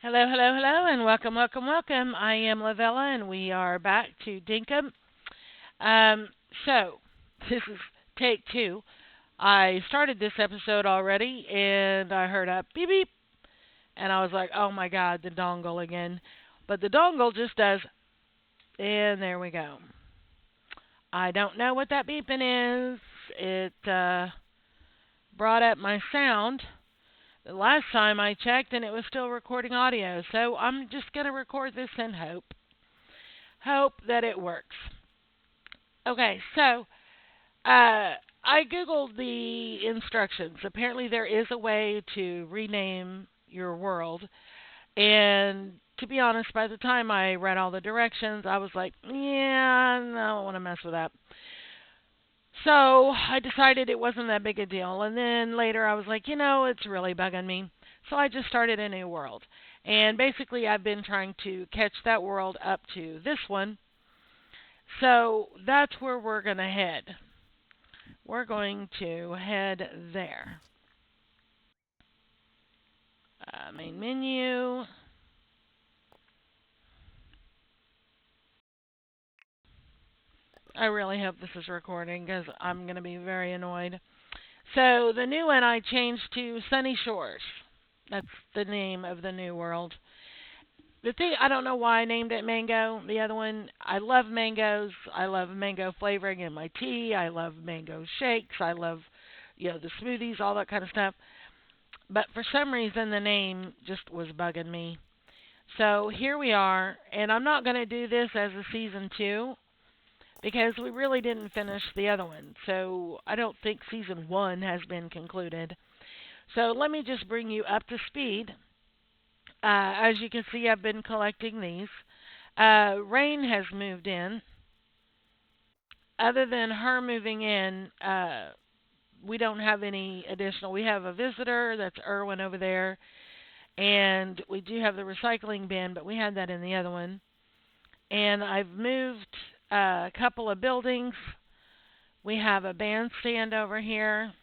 Hello, hello, hello, and welcome, welcome, welcome. I am Lavella, and we are back to Dinkum. Um, so, this is take two. I started this episode already, and I heard a beep beep, and I was like, oh my god, the dongle again. But the dongle just does, and there we go. I don't know what that beeping is. It brought up my sound the last time I checked, and it was still recording audio. So I'm just going to record this and hope that it works. Okay, so I googled the instructions. Apparently, there is a way to rename your world, and to be honest, by the time I read all the directions, I was like, yeah, no, I don't want to mess with that. So I decided it wasn't that big a deal. And then later I was like, it's really bugging me. So I just started a new world. And basically I've been trying to catch that world up to this one. So that's where we're going to head. We're going to head there. Main menu. I really hope this is recording because I'm going to be very annoyed. So the new one I changed to Sunny Shores. That's the name of the new world. The thing, I don't know why I named it mango. The other one, I love mangoes. I love mango flavoring in my tea. I love mango shakes. I love, the smoothies, all that kind of stuff. But for some reason, the name just was bugging me. So here we are, and I'm not going to do this as a season two because we really didn't finish the other one. So I don't think season one has been concluded. So let me just bring you up to speed. As you can see, I've been collecting these. Rain has moved in. Other than her moving in, we don't have any additional. We have a visitor, that's Irwin over there, and we do have the recycling bin, but we had that in the other one. And I've moved a couple of buildings. We have a bandstand over here.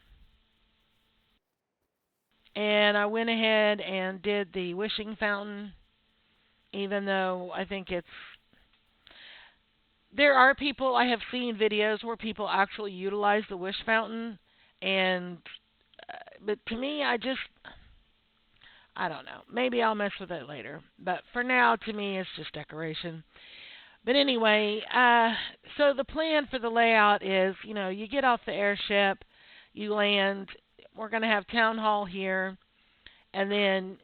And I went ahead and did the wishing fountain, even though I think there are people, I have seen videos where people actually utilize the wish fountain, and but to me, I don't know. Maybe I'll mess with it later, but for now, to me, it's just decoration. But anyway, so the plan for the layout is, you get off the airship, you land. We're going to have town hall here, and then,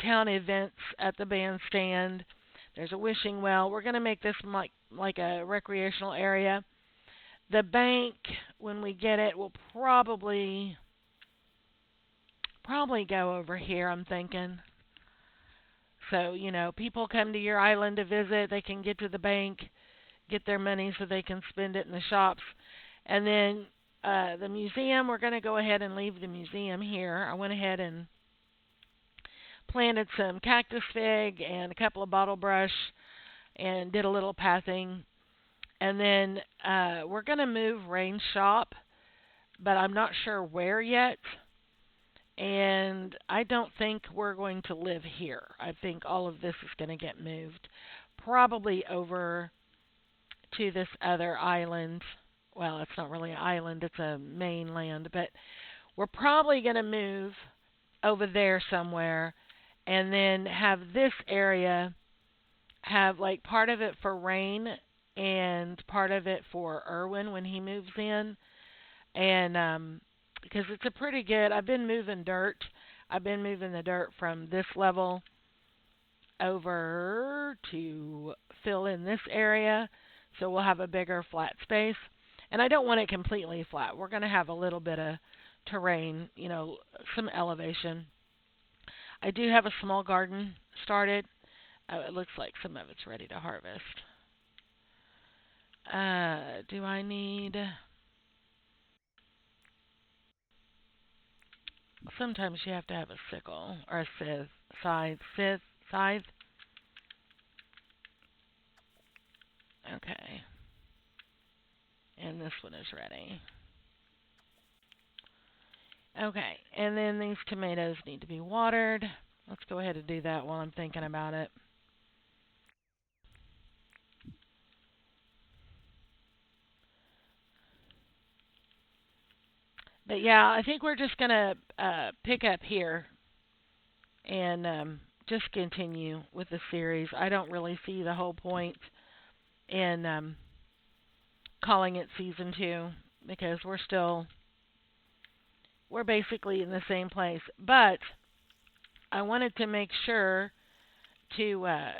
town events at the bandstand. There's a wishing well. We're going to make this like a recreational area. The bank, when we get it, will probably go over here, I'm thinking. So, people come to your island to visit, they can get to the bank, get their money so they can spend it in the shops. And then the museum, we're going to go ahead and leave the museum here. I went ahead and planted some cactus fig and a couple of bottle brush and did a little pathing. And then we're going to move Rain Shop, but I'm not sure where yet. And I don't think we're going to live here. I think all of this is going to get moved probably over to this other island. Well, it's not really an island, it's a mainland, but we're probably going to move over there somewhere and then have this area have like part of it for Rain and part of it for Irwin when he moves in. And because it's a pretty good, I've been moving dirt. I've been moving the dirt from this level over to fill in this area, so we'll have a bigger flat space. And I don't want it completely flat. We're going to have a little bit of terrain, some elevation. I do have a small garden started. It looks like some of it's ready to harvest. Do I need... Sometimes you have to have a sickle or a scythe. Okay. And this one is ready. Okay, and then these tomatoes need to be watered. Let's go ahead to do that while I'm thinking about it. But yeah, I think we're just gonna pick up here and just continue with the series. I don't really see the whole point in calling it season 2 because we're basically in the same place. But I wanted to make sure to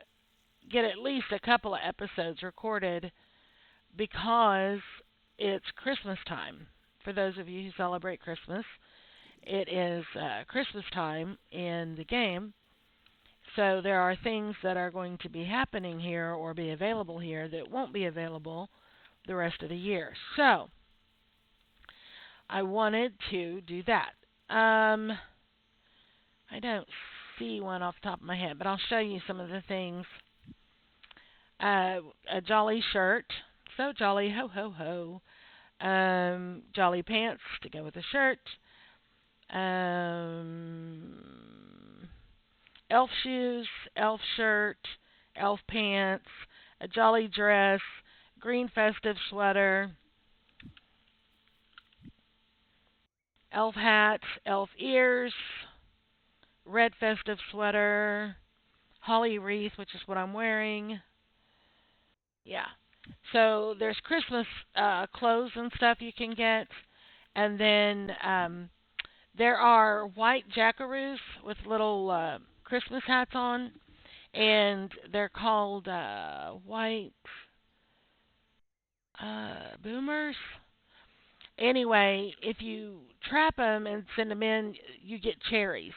get at least a couple of episodes recorded because it's Christmas time. For those of you who celebrate Christmas, it is Christmas time in the game. So there are things that are going to be happening here or be available here that won't be available the rest of the year. So I wanted to do that. I don't see one off the top of my head, but I'll show you some of the things. A jolly shirt, so jolly, ho ho ho. Jolly pants to go with the shirt. Elf shoes, elf shirt, elf pants, a jolly dress, green festive sweater, elf hat, elf ears, red festive sweater, holly wreath, which is what I'm wearing. Yeah. So there's Christmas clothes and stuff you can get. And then there are white jackaroos with little Christmas hats on. And they're called white boomers. Anyway, if you trap them and send them in, you get cherries.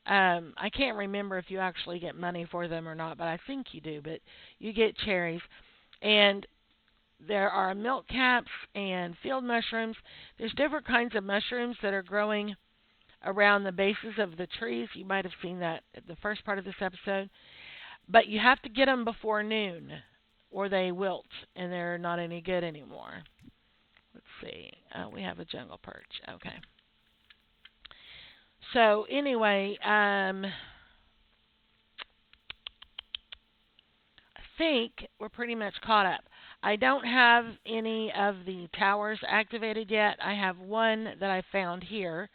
I can't remember if you actually get money for them or not, but I think you do. But you get cherries. And there are milk caps and field mushrooms. There's different kinds of mushrooms that are growing around the bases of the trees. You might have seen that at the first part of this episode. But you have to get them before noon or they wilt and they're not any good anymore. Let's see. We have a jungle perch. Okay. So anyway, I think we're pretty much caught up. I don't have any of the towers activated yet. I have one that I found here.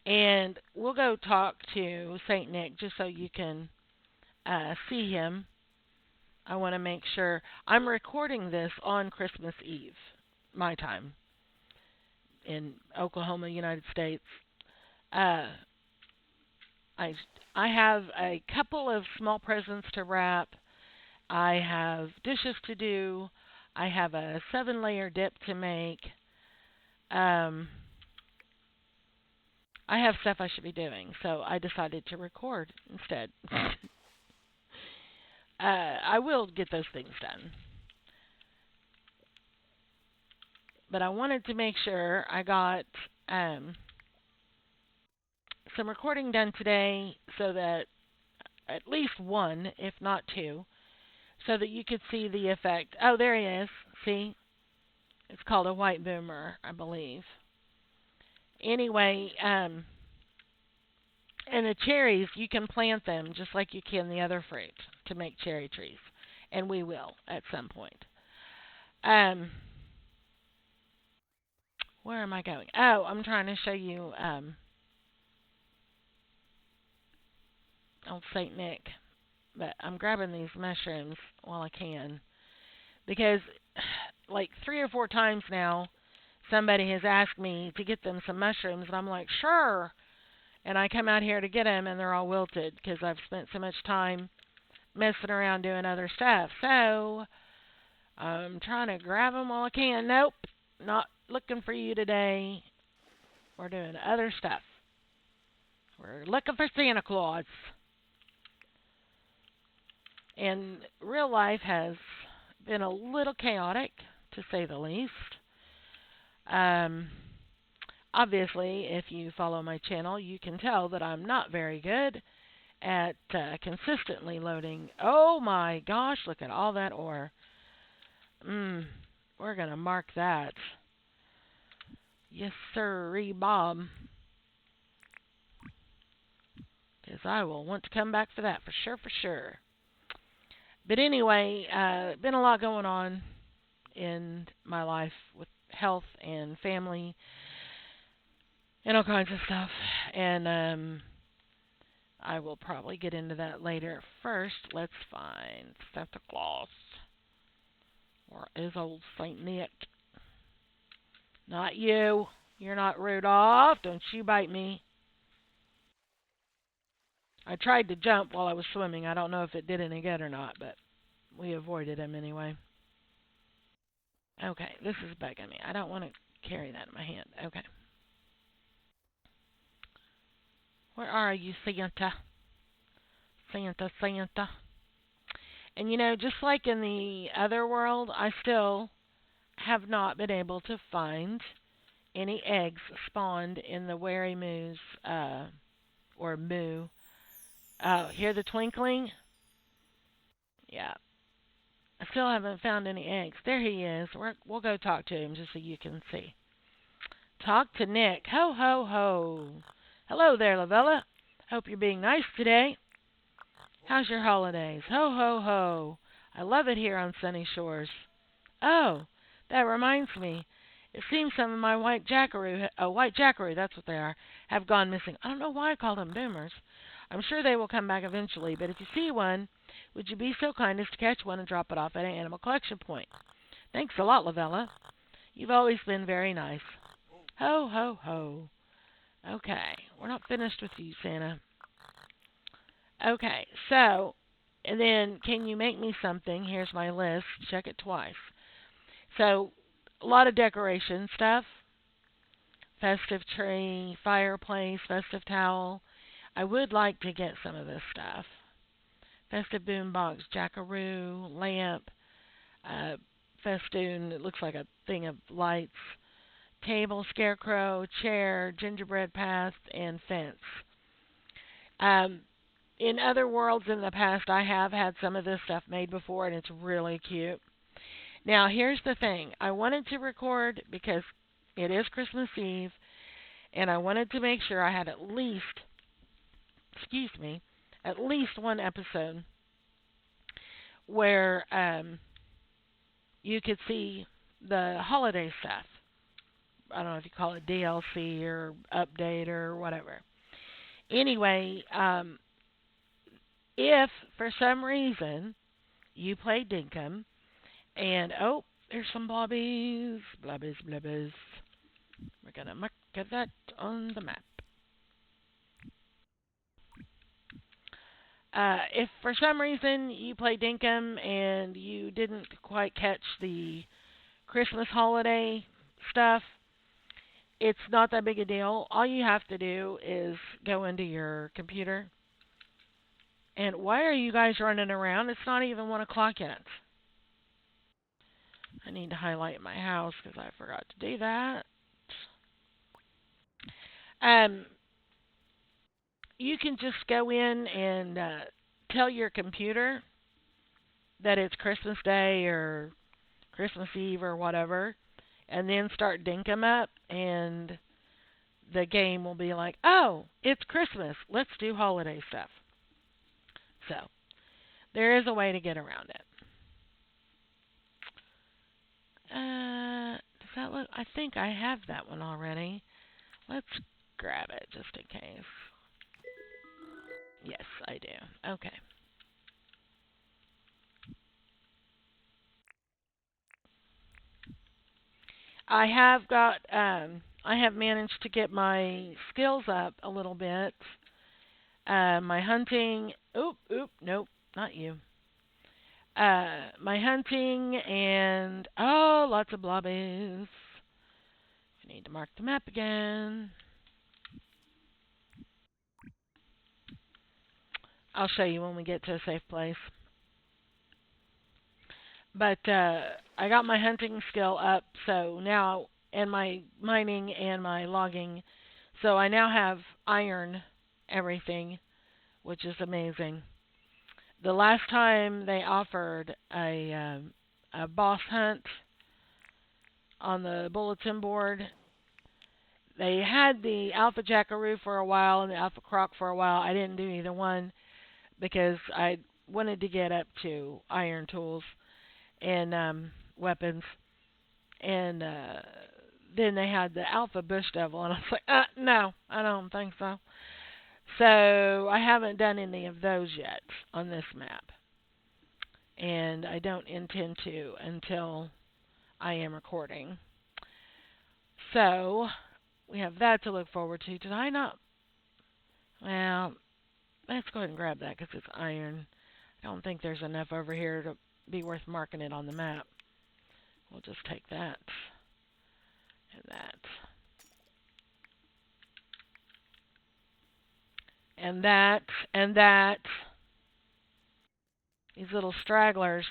And we'll go talk to St. Nick just so you can see him. I want to make sure. I'm recording this on Christmas Eve, my time, in Oklahoma, United States. I have a couple of small presents to wrap. I have dishes to do. I have a 7-layer dip to make. I have stuff I should be doing, so I decided to record instead. I will get those things done. But I wanted to make sure I got some recording done today so that at least one, if not two, so that you could see the effect. Oh, there he is. See? It's called a white boomer, I believe. Anyway, and the cherries, you can plant them just like you can the other fruit to make cherry trees. And we will at some point. Where am I going? Oh, I'm trying to show you old St. Nick. But I'm grabbing these mushrooms while I can. Because like 3 or 4 times now, somebody has asked me to get them some mushrooms. And I'm like, sure. And I come out here to get them and they're all wilted because I've spent so much time messing around doing other stuff. So I'm trying to grab them while I can. Nope, not looking for you today. We're doing other stuff. We're looking for Santa Claus. And real life has been a little chaotic, to say the least. Obviously, if you follow my channel, you can tell that I'm not very good at consistently loading. Oh my gosh, look at all that ore. We're going to mark that. Yes, sirree, Bob. because I will want to come back for that for sure, for sure. But anyway, been a lot going on in my life with health and family and all kinds of stuff. And I will probably get into that later. First, let's find Santa Claus. Or is old Saint Nick? Not you. You're not Rudolph. Don't you bite me. I tried to jump while I was swimming. I don't know if it did any good or not, but we avoided him anyway. Okay, this is bugging me. I don't want to carry that in my hand. Okay. Where are you, Santa? Santa, Santa. And just like in the other world, I still have not been able to find any eggs spawned in the Wary Moo's, or Moo. Oh, hear the twinkling? Yeah. I still haven't found any eggs. There he is. We'll go talk to him just so you can see. Talk to Nick. Ho, ho, ho. Hello there, Lavella. Hope you're being nice today. How's your holidays? Ho, ho, ho. I love it here on Sunny Shores. Oh, that reminds me. It seems some of my white jackaroo, that's what they are, have gone missing. I don't know why I call them boomers. I'm sure they will come back eventually, but if you see one, would you be so kind as to catch one and drop it off at an animal collection point? Thanks a lot, Lavella. You've always been very nice. Ho, ho, ho. Okay, we're not finished with you, Santa. Okay, so, and then can you make me something? Here's my list. Check it twice. So, a lot of decoration stuff. Festive tree, fireplace, festive towel. I would like to get some of this stuff. Festive boombox, jackaroo, lamp, festoon. It looks like a thing of lights. Table, scarecrow, chair, gingerbread path, and fence. In other worlds in the past, I have had some of this stuff made before, and it's really cute. Now, here's the thing. I wanted to record because it is Christmas Eve, and I wanted to make sure I had at least one episode where you could see the holiday stuff. I don't know if you call it DLC or update or whatever. Anyway, if for some reason you play Dinkum and, oh, there's some blobbies. We're going to mark that on the map. If for some reason you play Dinkum and you didn't quite catch the Christmas holiday stuff, it's not that big a deal. All you have to do is go into your computer. And why are you guys running around? It's not even 1 o'clock yet. I need to highlight my house because I forgot to do that. You can just go in and tell your computer that it's Christmas Day or Christmas Eve or whatever, and then start Dinkum up, and the game will be like, oh, it's Christmas. Let's do holiday stuff. So, there is a way to get around it. Does that look? I think I have that one already. Let's grab it just in case. Yes, I do. Okay. I have managed to get my skills up a little bit. My hunting, nope, not you. My hunting and, oh, lots of blobbies. We need to mark the map again. I'll show you when we get to a safe place. But I got my hunting skill up, so now, and my mining and my logging, so I now have iron everything, which is amazing. The last time they offered a boss hunt on the bulletin board, they had the Alpha Jackaroo for a while and the Alpha Croc for a while. I didn't do either one because I wanted to get up to iron tools and weapons. And then they had the Alpha Bush Devil, and I was like, no, I don't think so. So I haven't done any of those yet on this map, and I don't intend to until I am recording. So we have that to look forward to. Did I not? Well, let's go ahead and grab that because it's iron. I don't think there's enough over here to be worth marking it on the map. We'll just take that and that and that and that. These little stragglers.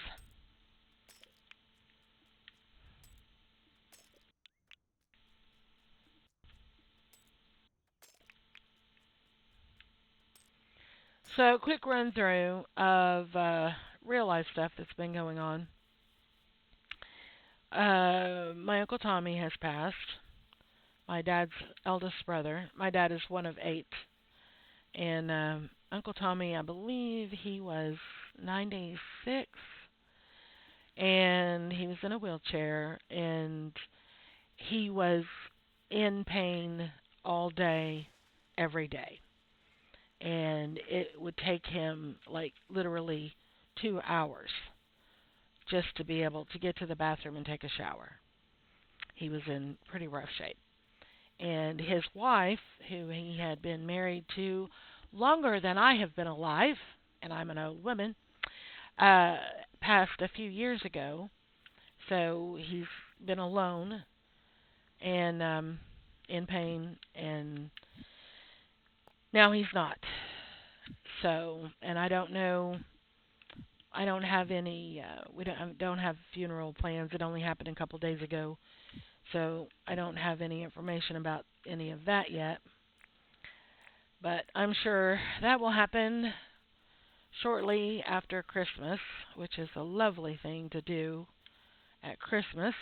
So, quick run through of real life stuff that's been going on. My Uncle Tommy has passed. My dad's eldest brother. My dad is one of 8. And Uncle Tommy, I believe he was 96. And he was in a wheelchair. And he was in pain all day, every day. And it would take him like literally 2 hours just to be able to get to the bathroom and take a shower. He was in pretty rough shape. And his wife, who he had been married to longer than I have been alive, and I'm an old woman, passed a few years ago. So he's been alone and in pain, and now he's not. So, and I don't know. I don't have any. We don't have funeral plans. It only happened a couple days ago, so I don't have any information about any of that yet. But I'm sure that will happen shortly after Christmas, which is a lovely thing to do at Christmas.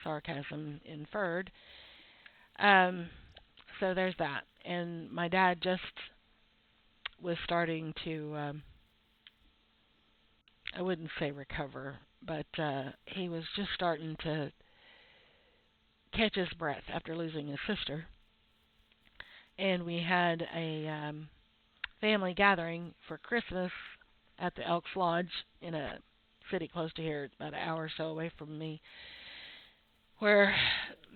Sarcasm inferred. So there's that. And my dad just was starting to, I wouldn't say recover, but he was just starting to catch his breath after losing his sister. And we had a family gathering for Christmas at the Elks Lodge in a city close to here, about an hour or so away from me, where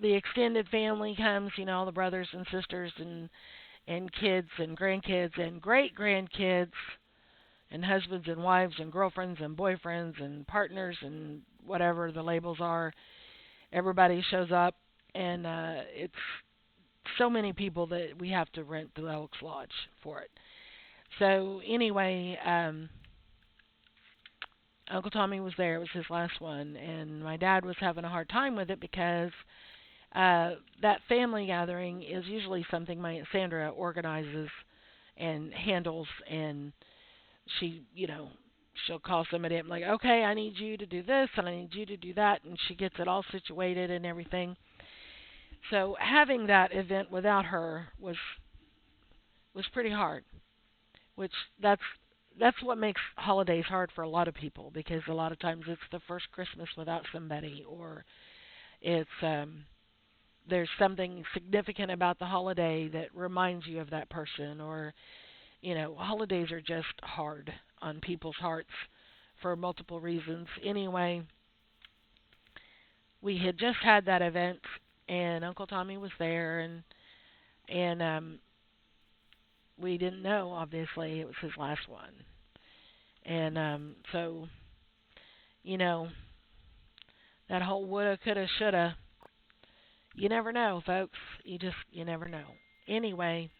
the extended family comes, all the brothers and sisters and kids and grandkids and great-grandkids and husbands and wives and girlfriends and boyfriends and partners and whatever the labels are. Everybody shows up, and it's so many people that we have to rent the Elks Lodge for it. So anyway, Uncle Tommy was there. It was his last one, and my dad was having a hard time with it because that family gathering is usually something my Aunt Sandra organizes and handles, and she, she'll call somebody up and like, okay, I need you to do this and I need you to do that, and she gets it all situated and everything. So having that event without her was pretty hard, which that's what makes holidays hard for a lot of people, because a lot of times it's the first Christmas without somebody, or it's there's something significant about the holiday that reminds you of that person, or holidays are just hard on people's hearts for multiple reasons. Anyway, we had just had that event, and Uncle Tommy was there, and we didn't know, obviously, it was his last one. And so, that whole woulda, coulda, shoulda, you never know, folks. You never know. Anyway,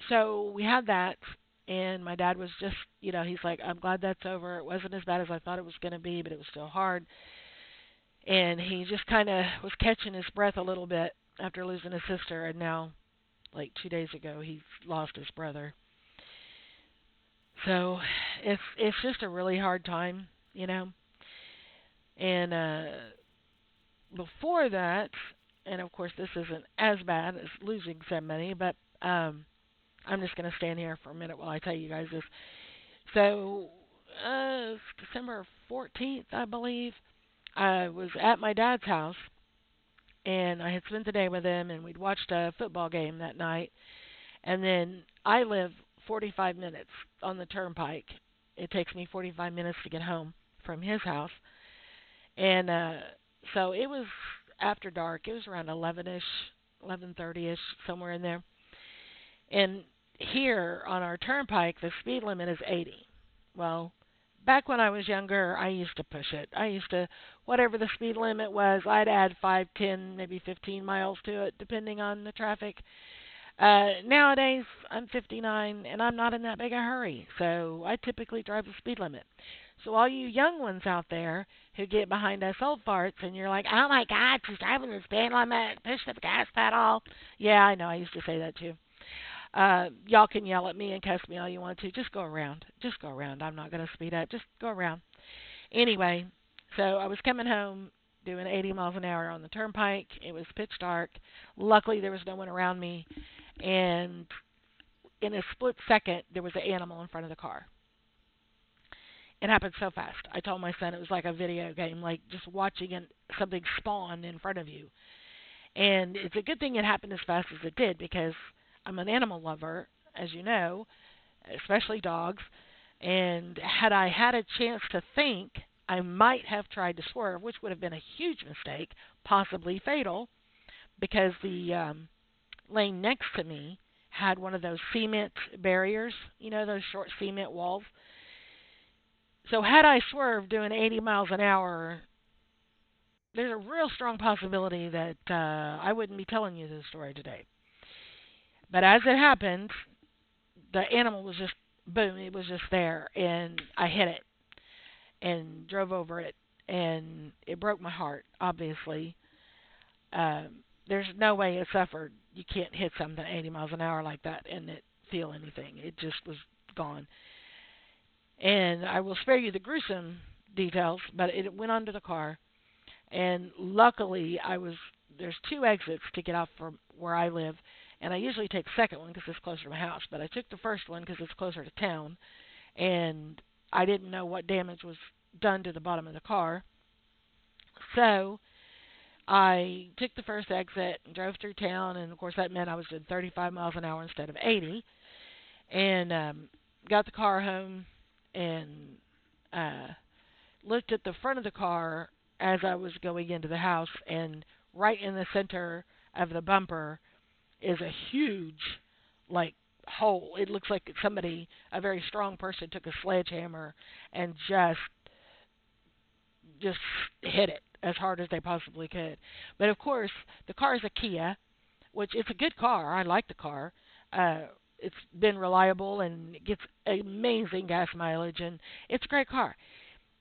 so we had that, and my dad was just, he's like, I'm glad that's over. It wasn't as bad as I thought it was going to be, but it was still hard. And he just kind of was catching his breath a little bit after losing his sister, and now, like 2 days ago, he lost his brother. So it's just a really hard time, and before that, and of course this isn't as bad as losing somebody, but I'm just going to stand here for a minute while I tell you guys this. So, December 14th, I believe, I was at my dad's house, and I had spent the day with him, and we'd watched a football game that night. And then I live 45 minutes on the turnpike. It takes me 45 minutes to get home from his house. And so it was after dark. It was around 11ish, 11:30ish, somewhere in there. And here on our turnpike, the speed limit is 80. Well, back when I was younger, I used to push it. I used to, whatever the speed limit was, I'd add 5, 10, maybe 15 miles to it, depending on the traffic. Nowadays, I'm 59 and I'm not in that big a hurry, so I typically drive the speed limit. So all you young ones out there who get behind us old farts and you're like, oh my God, she's driving the speed limit, push the gas pedal. Yeah, I know, I used to say that too. Y'all can yell at me and cuss me all you want to. Just go around. Just go around. I'm not going to speed up. Just go around. Anyway, so I was coming home doing 80 miles an hour on the turnpike. It was pitch dark. Luckily, there was no one around me. And in a split second, there was an animal in front of the car. It happened so fast. I told my son it was like a video game, like just watching something spawn in front of you. And it's a good thing it happened as fast as it did because I'm an animal lover, as you know, especially dogs. And had I had a chance to think, I might have tried to swerve, which would have been a huge mistake, possibly fatal, because the lane next to me had one of those cement barriers, those short cement walls. So had I swerved doing 80 miles an hour, there's a real strong possibility that I wouldn't be telling you this story today. But as it happened, the animal was just, boom, it was just there, and I hit it and drove over it, and it broke my heart, obviously. There's no way it suffered. You can't hit something 80 miles an hour like that and it feel anything. It just was gone. And I will spare you the gruesome details, but it went under the car. And luckily, there's two exits to get off from where I live, and I usually take the second one because it's closer to my house. But I took the first one because it's closer to town, and I didn't know what damage was done to the bottom of the car. So I took the first exit and drove through town, and of course that meant I was doing 35 miles an hour instead of 80. And got the car home and looked at the front of the car as I was going into the house, and right in the center of the bumper is a huge, like, hole. It looks like a very strong person, took a sledgehammer and just hit it as hard as they possibly could. But of course, the car is a Kia, which it's a good car. I like the car. It's been reliable and it gets amazing gas mileage, and it's a great car.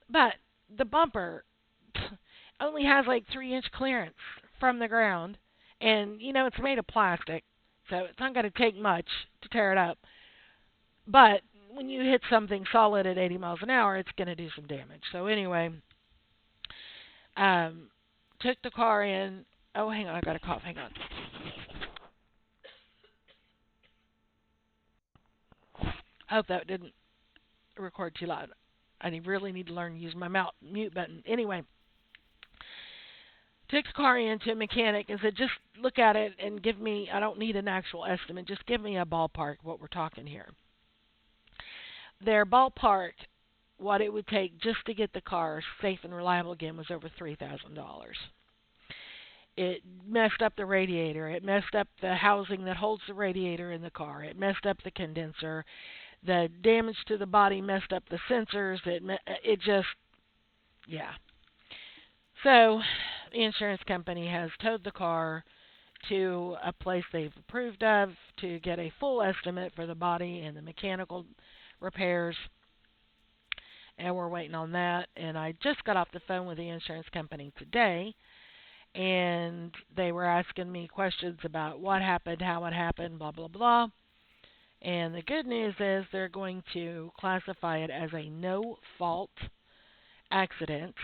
But the bumper only has like 3-inch clearance from the ground, and it's made of plastic, so it's not going to take much to tear it up. But when you hit something solid at 80 miles an hour, it's going to do some damage. So anyway, took the car in. Oh, hang on, I got a cough. Hang on. I hope that didn't record too loud. I really need to learn to use my mute button. Anyway, took the car in to a mechanic and said, just look at it and give me, I don't need an actual estimate, just give me a ballpark what we're talking here. Their ballpark, what it would take just to get the car safe and reliable again, was over $3,000. It messed up the radiator. It messed up the housing that holds the radiator in the car. It messed up the condenser. The damage to the body messed up the sensors. It just, yeah. So the insurance company has towed the car to a place they've approved of to get a full estimate for the body and the mechanical repairs. And we're waiting on that. And I just got off the phone with the insurance company today, and they were asking me questions about what happened, how it happened, blah, blah, blah. And the good news is they're going to classify it as a no-fault accident,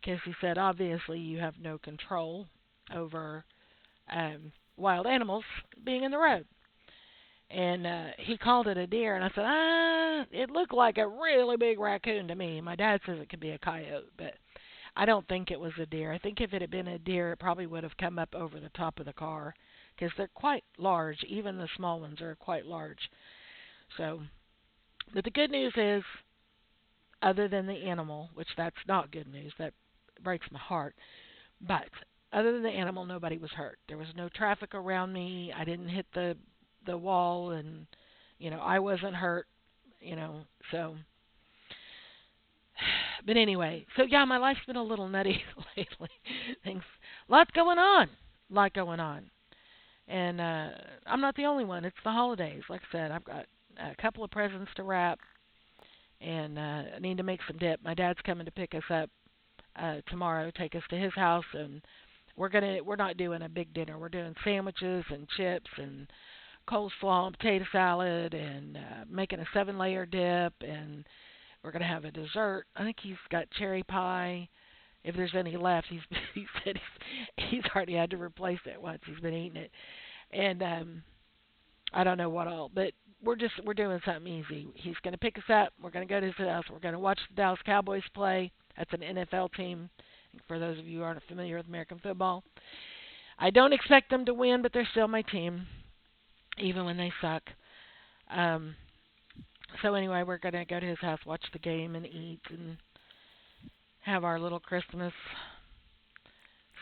because he said obviously you have no control over wild animals being in the road. And he called it a deer, and I said, it looked like a really big raccoon to me. My dad says it could be a coyote, but I don't think it was a deer. I think if it had been a deer, it probably would have come up over the top of the car, because they're quite large. Even the small ones are quite large. So, but the good news is, other than the animal, which that's not good news, that breaks my heart, but other than the animal, nobody was hurt. There was no traffic around me. I didn't hit the wall, and I wasn't hurt. So. But anyway, so yeah, my life's been a little nutty lately. Things, lot going on, and I'm not the only one. It's the holidays. Like I said, I've got a couple of presents to wrap, and I need to make some dip. My dad's coming to pick us up tomorrow, take us to his house, and we're not doing a big dinner. We're doing sandwiches and chips and coleslaw and potato salad and making a 7-layer dip, and we're going to have a dessert. I think he's got cherry pie. If there's any left, he said he's already had to replace it once. He's been eating it. And I don't know what all, but we're doing something easy. He's going to pick us up. We're going to go to his house. We're going to watch the Dallas Cowboys play. That's an NFL team, for those of you who aren't familiar with American football. I don't expect them to win, but they're still my team, even when they suck. So anyway, we're going to go to his house, watch the game, and eat, and have our little Christmas.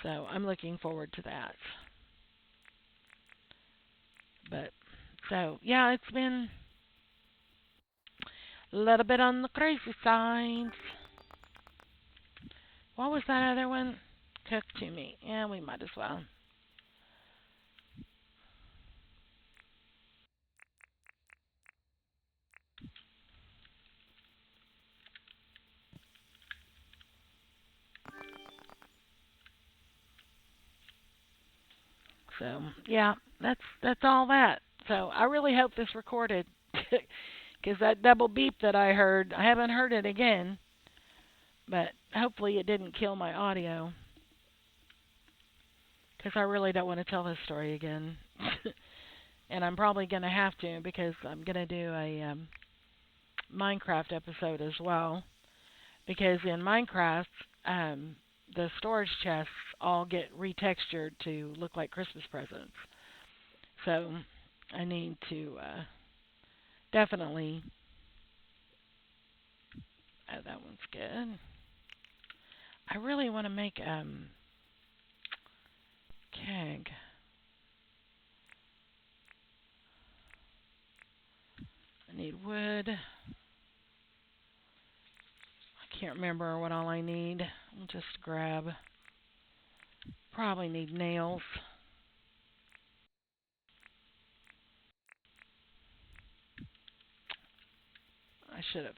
So I'm looking forward to that. But, so, yeah, it's been a little bit on the crazy side. What was that other one? Cook to me. Yeah, we might as well. So, yeah, that's all that. So, I really hope this recorded, because that double beep that I heard, I haven't heard it again, but hopefully it didn't kill my audio, because I really don't want to tell this story again. And I'm probably going to have to, because I'm going to do a Minecraft episode as well, because in Minecraft, the storage chests all get retextured to look like Christmas presents. So I need to definitely. Oh, that one's good. I really want to make keg. I need wood. I can't remember what all I need. I'll just grab. Probably need nails. I should have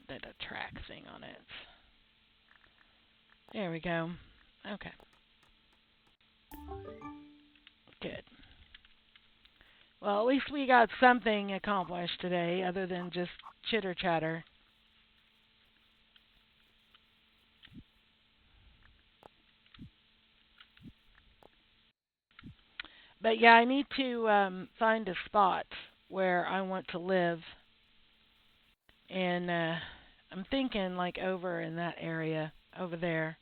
did a track thing on it. There we go. Okay. Good. Well, at least we got something accomplished today other than just chitter chatter. But yeah, I need to find a spot where I want to live. And I'm thinking like over in that area, over there.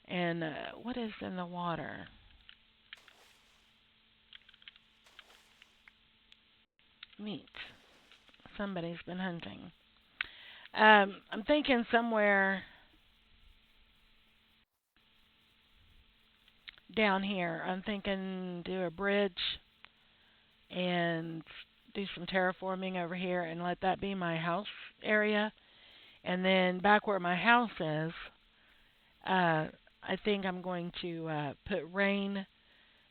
And what is in the water? Meat. Somebody's been hunting. I'm thinking somewhere down here. I'm thinking do a bridge and do some terraforming over here and let that be my house area. And then back where my house is, I think I'm going to put Rain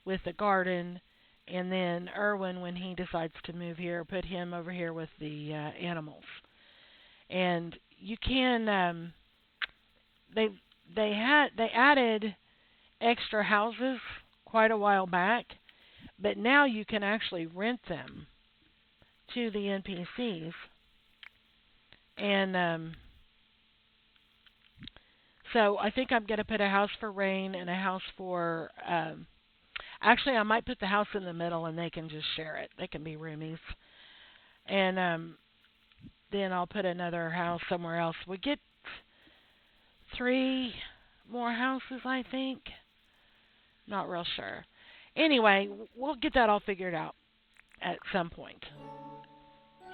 with the garden, and then Irwin, when he decides to move here, put him over here with the animals. And you can they added extra houses quite a while back, but now you can actually rent them to the NPCs. And So I think I'm going to put a house for Rain and a house for. Actually, I might put the house in the middle, and they can just share it. They can be roomies, and then I'll put another house somewhere else. We get 3 more houses, I think. Not real sure. Anyway, we'll get that all figured out at some point.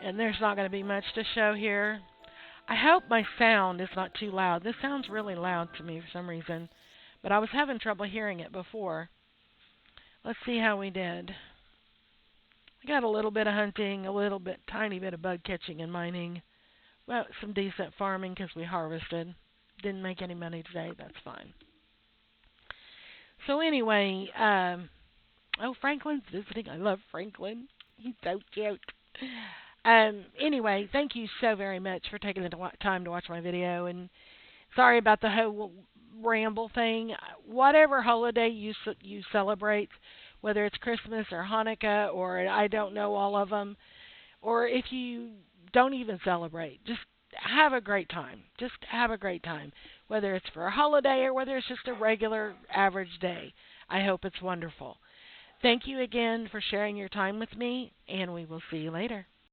And there's not going to be much to show here. I hope my sound is not too loud. This sounds really loud to me for some reason, but I was having trouble hearing it before. Let's see how we did. I got a little bit of hunting, a little bit, tiny bit of bug catching and mining. Well, some decent farming because we harvested. Didn't make any money today. That's fine. So anyway, Franklin's visiting. I love Franklin. He's so cute. Anyway, thank you so very much for taking the time to watch my video. And sorry about the whole ramble thing. Whatever holiday you celebrate, whether it's Christmas or Hanukkah or I don't know all of them, or if you don't even celebrate, just have a great time. Just have a great time, whether it's for a holiday or whether it's just a regular average day. I hope it's wonderful. Thank you again for sharing your time with me, and we will see you later.